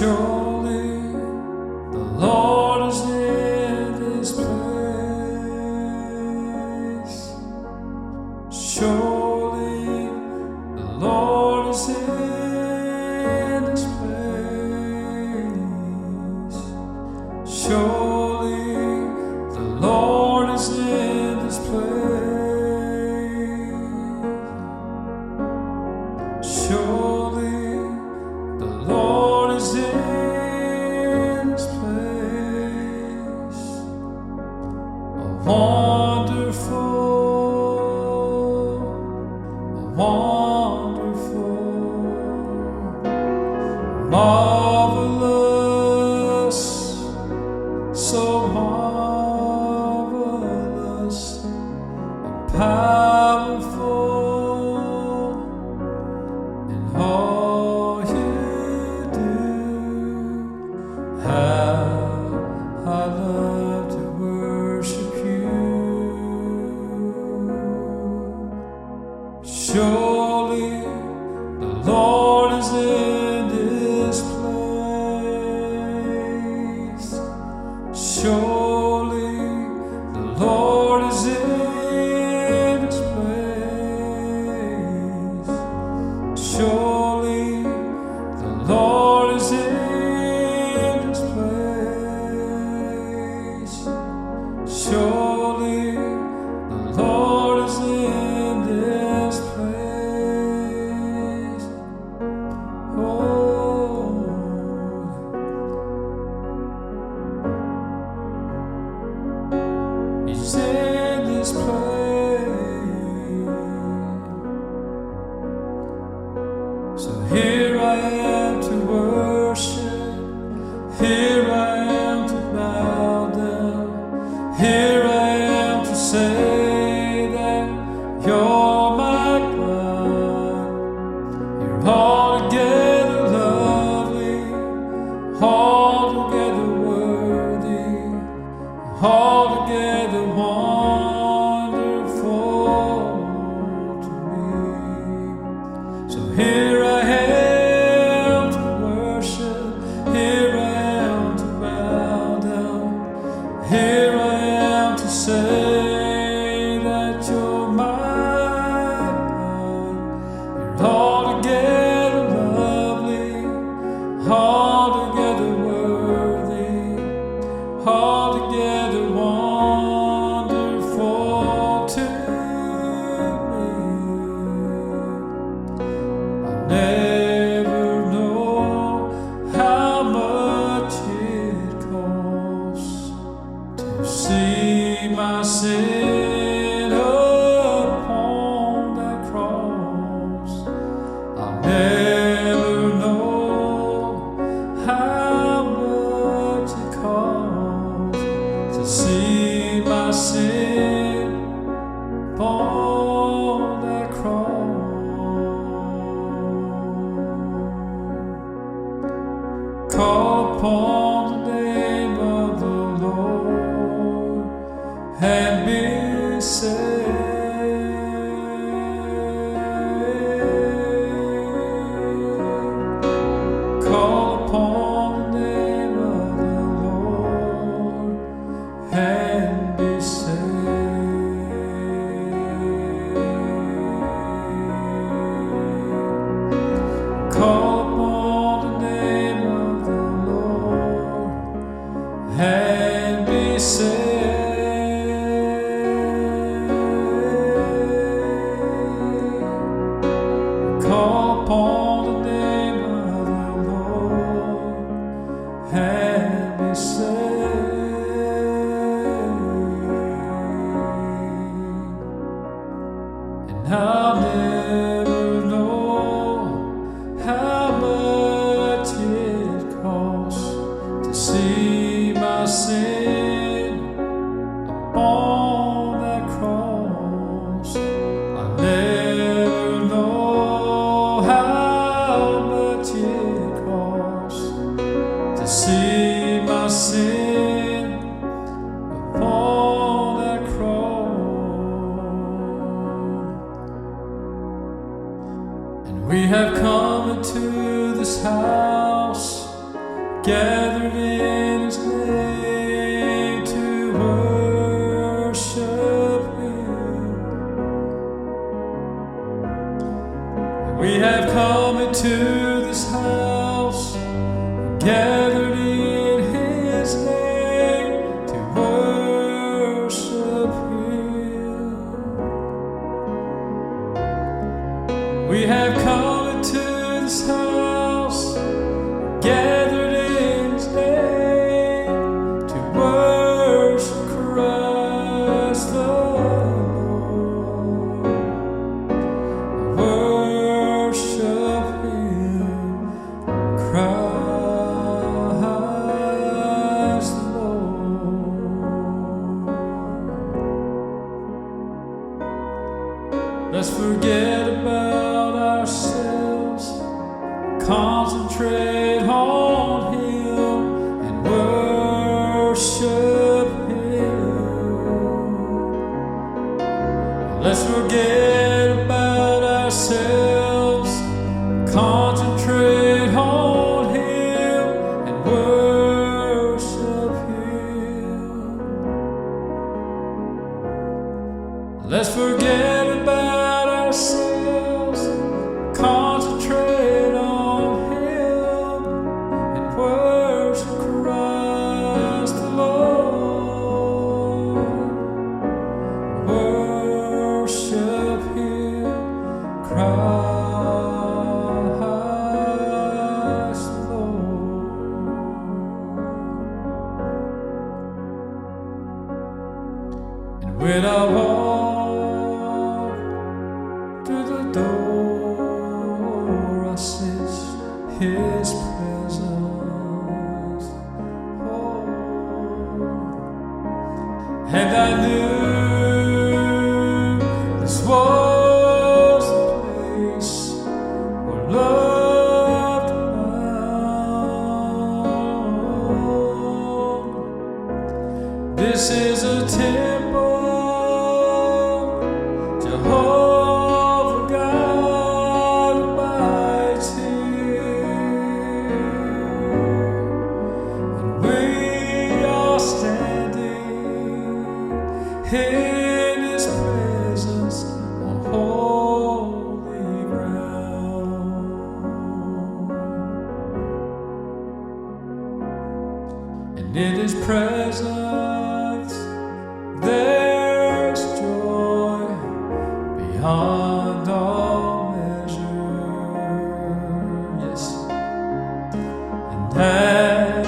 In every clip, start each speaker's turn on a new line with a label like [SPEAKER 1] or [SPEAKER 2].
[SPEAKER 1] Surely the Lord is in this place. Surely the Lord is in this place. Surely the Lord is in this place. Surely the Lord is in this place. A wonderful, marvelous, so marvelous, powerful in all you do. How I love to worship you. Surely the Lord is in this place. Surely the Lord is in this place. Surely the Lord is in this place. Surely the Lord is in this place. Oh, He's in this place. So here I am to worship. Here I am to bow down. Here I am to say that you're my God. You're altogether lovely, altogether worthy, altogether wonderful to me. So here I am to worship. Here I am to bow down. Here I am to say that you're my God. You're altogether lovely, altogether worthy, altogether wonderful to me. I never know how much it costs to see my sin upon that cross. I'll never know how much it costs to see my sin upon that cross. Call upon the name of the Lord and be saved. Call upon the name of the Lord and be saved. Call upon the name of the Lord and be saved. Call upon the name of the Lord and be saved. And I'll never know how much it costs to see my sin upon that cross. I'll never know how much it costs to see my sin upon that cross. And we have come into this house into this house, gathered in His name to worship Him. We have come into this house, gathered in His name to worship Christ the Lord. Worship Him, Christ the Lord. Let's forget about ourselves, concentrate on Him and worship Him. Let's forget about ourselves, concentrate on Him and worship Him. Let's forget about ourselves, concentrate on Him and worship Christ the Lord. Worship Him, Christ the Lord. And when I walk through the door, I sense His presence. Oh, and I knew this was the place where love abounds. This is a temple, Jehovah God abides here, and we are standing in His presence on holy ground. And in His presence there's joy beyond all measure, yes. And at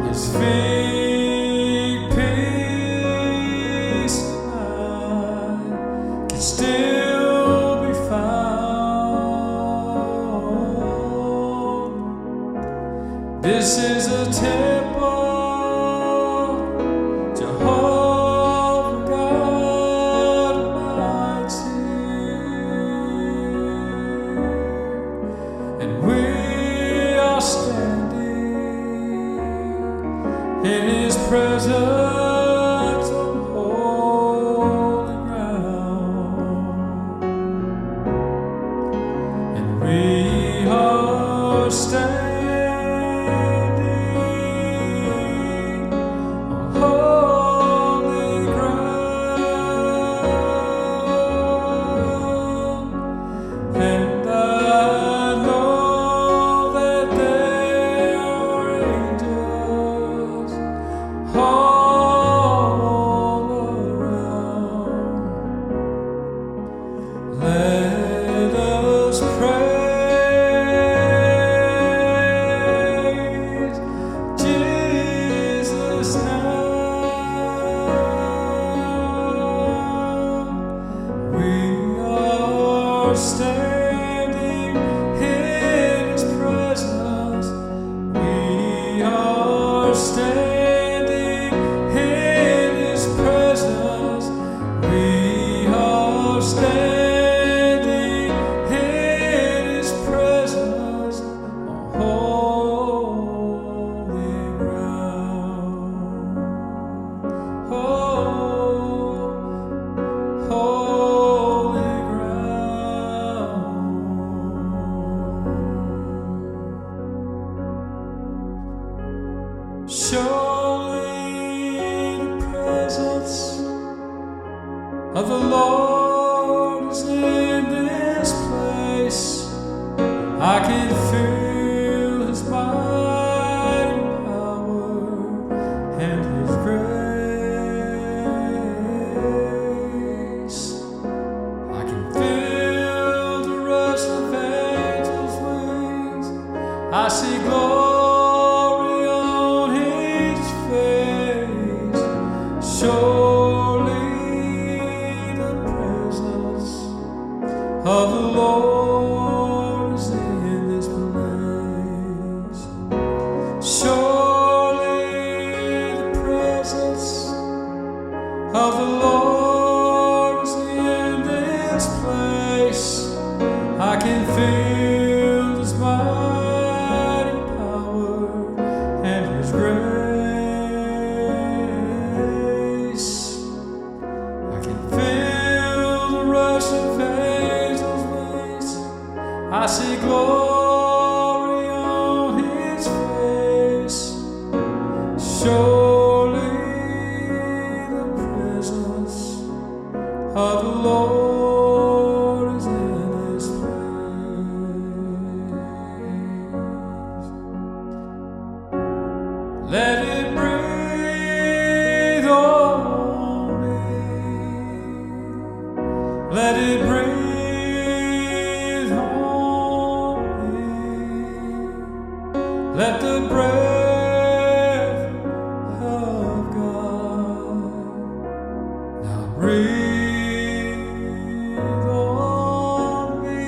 [SPEAKER 1] His feet peace and light can still be found. This is a temple, Jehovah God abides here, and we are standing in His presence on holy ground, and we are standing on holy ground, and I know that there are angels all around. Let us praise Jesus now. We are standing in His presence. We are standing in His presence. We are standing in His presence on holy ground. Oh, holy ground. Surely the presence of the Lord is in this place. I can feel His mighty power and His grace. I can feel the rush of angels' wings. I see glory on His face. Surely the presence of the Lord is in this place. Surely the presence of the Lord is in this place. I can feel His mighty power and His grace. I can feel the rush of angels' wings. I see glory on His face. Surely the presence of the Lord is in this place. Let it breathe on me. Let it breathe on me. Let the breath of God now breathe on me.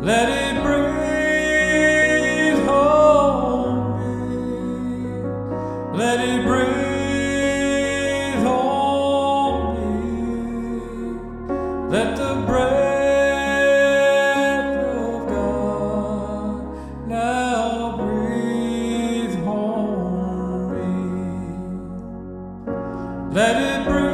[SPEAKER 1] Let it breathe on me. Let it breathe on me. Let the breath of God now breathe on me. Let it breathe.